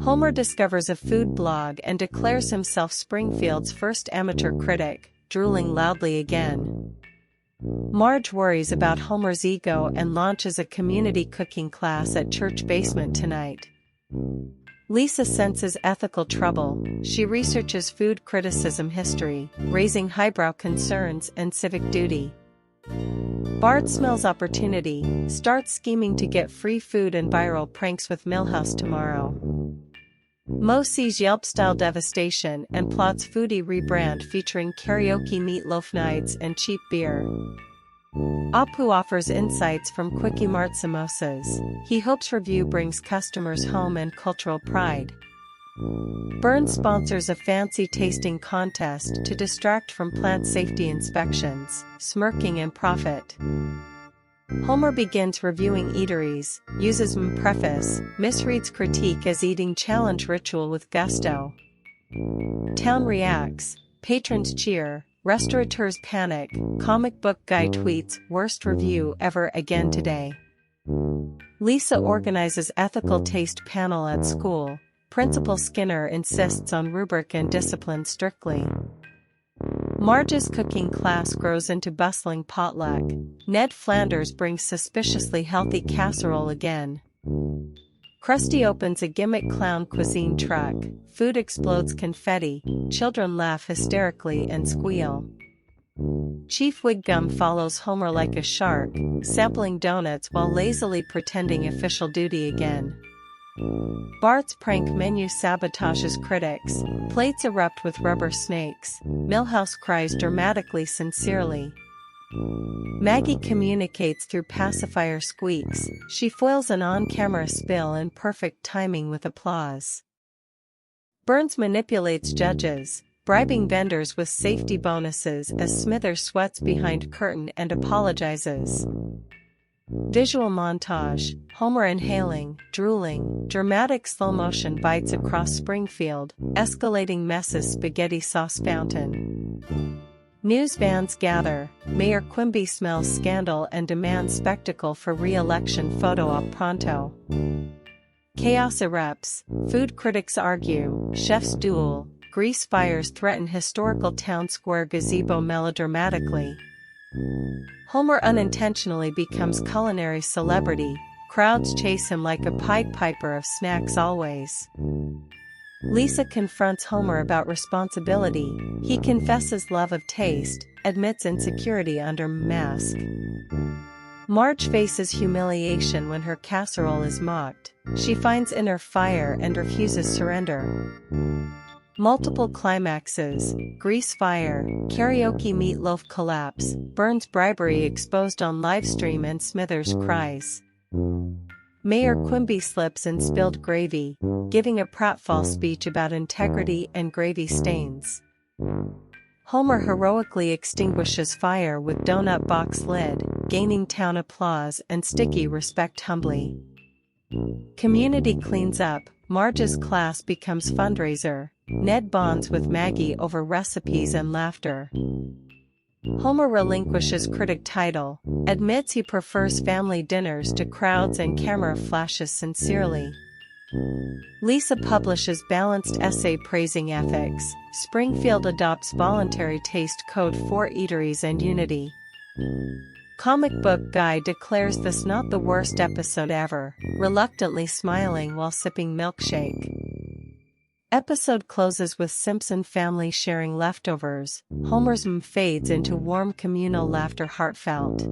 Homer discovers a food blog and declares himself Springfield's first amateur critic, drooling loudly again. Marge worries about Homer's ego and launches a community cooking class at church basement tonight. Lisa senses ethical trouble. She researches food criticism history, raising highbrow concerns and civic duty. Bart smells opportunity, starts scheming to get free food and viral pranks with Milhouse tomorrow. Mo sees Yelp-style devastation and plots foodie rebrand featuring karaoke meatloaf nights and cheap beer. Apu offers insights from Quickie Mart samosas. He hopes review brings customers home and cultural pride. Burns sponsors a fancy tasting contest to distract from plant safety inspections, smirking and profit. Homer begins reviewing eateries, uses preface, misreads critique as eating challenge ritual with gusto. Town reacts, patrons cheer, restaurateurs panic, comic book guy tweets worst review ever again today. Lisa organizes ethical taste panel at school. Principal Skinner insists on rubric and discipline strictly. Marge's cooking class grows into bustling potluck. Ned Flanders brings suspiciously healthy casserole again. Krusty opens a gimmick Clown Cuisine truck. Food explodes confetti. Children laugh hysterically and squeal. Chief Wiggum follows Homer like a shark, sampling donuts while lazily pretending official duty again. Bart's prank menu sabotages critics. Plates erupt with rubber snakes. Milhouse cries dramatically sincerely. Maggie communicates through pacifier squeaks. She foils an on-camera spill in perfect timing with applause. Burns manipulates judges, bribing vendors with safety bonuses as Smithers sweats behind curtain and apologizes. Visual montage, Homer inhaling, drooling, dramatic slow-motion bites across Springfield, escalating messes spaghetti sauce fountain. News vans gather, Mayor Quimby smells scandal and demands spectacle for re-election photo op pronto. Chaos erupts, food critics argue, chefs duel, grease fires threaten historical town square gazebo melodramatically. Homer unintentionally becomes culinary celebrity, crowds chase him like a Pied Piper of snacks always. Lisa confronts Homer about responsibility. He confesses love of taste, admits insecurity under mask. Marge faces humiliation when her casserole is mocked. She finds inner fire and refuses surrender. Multiple climaxes, grease fire, karaoke meatloaf collapse, Burns bribery exposed on livestream and Smithers cries. Mayor Quimby slips in spilled gravy, giving a pratfall speech about integrity and gravy stains. Homer heroically extinguishes fire with donut box lid, gaining town applause and sticky respect humbly. Community cleans up, Marge's class becomes fundraiser. Ned bonds with Maggie over recipes and laughter. Homer relinquishes critic title, admits he prefers family dinners to crowds and camera flashes sincerely. Lisa publishes balanced essay praising ethics. Springfield adopts voluntary taste code for eateries and unity. Comic book guy declares this not the worst episode ever, reluctantly smiling while sipping milkshake. Episode closes with Simpson family sharing leftovers. Homer's fades into warm communal laughter heartfelt.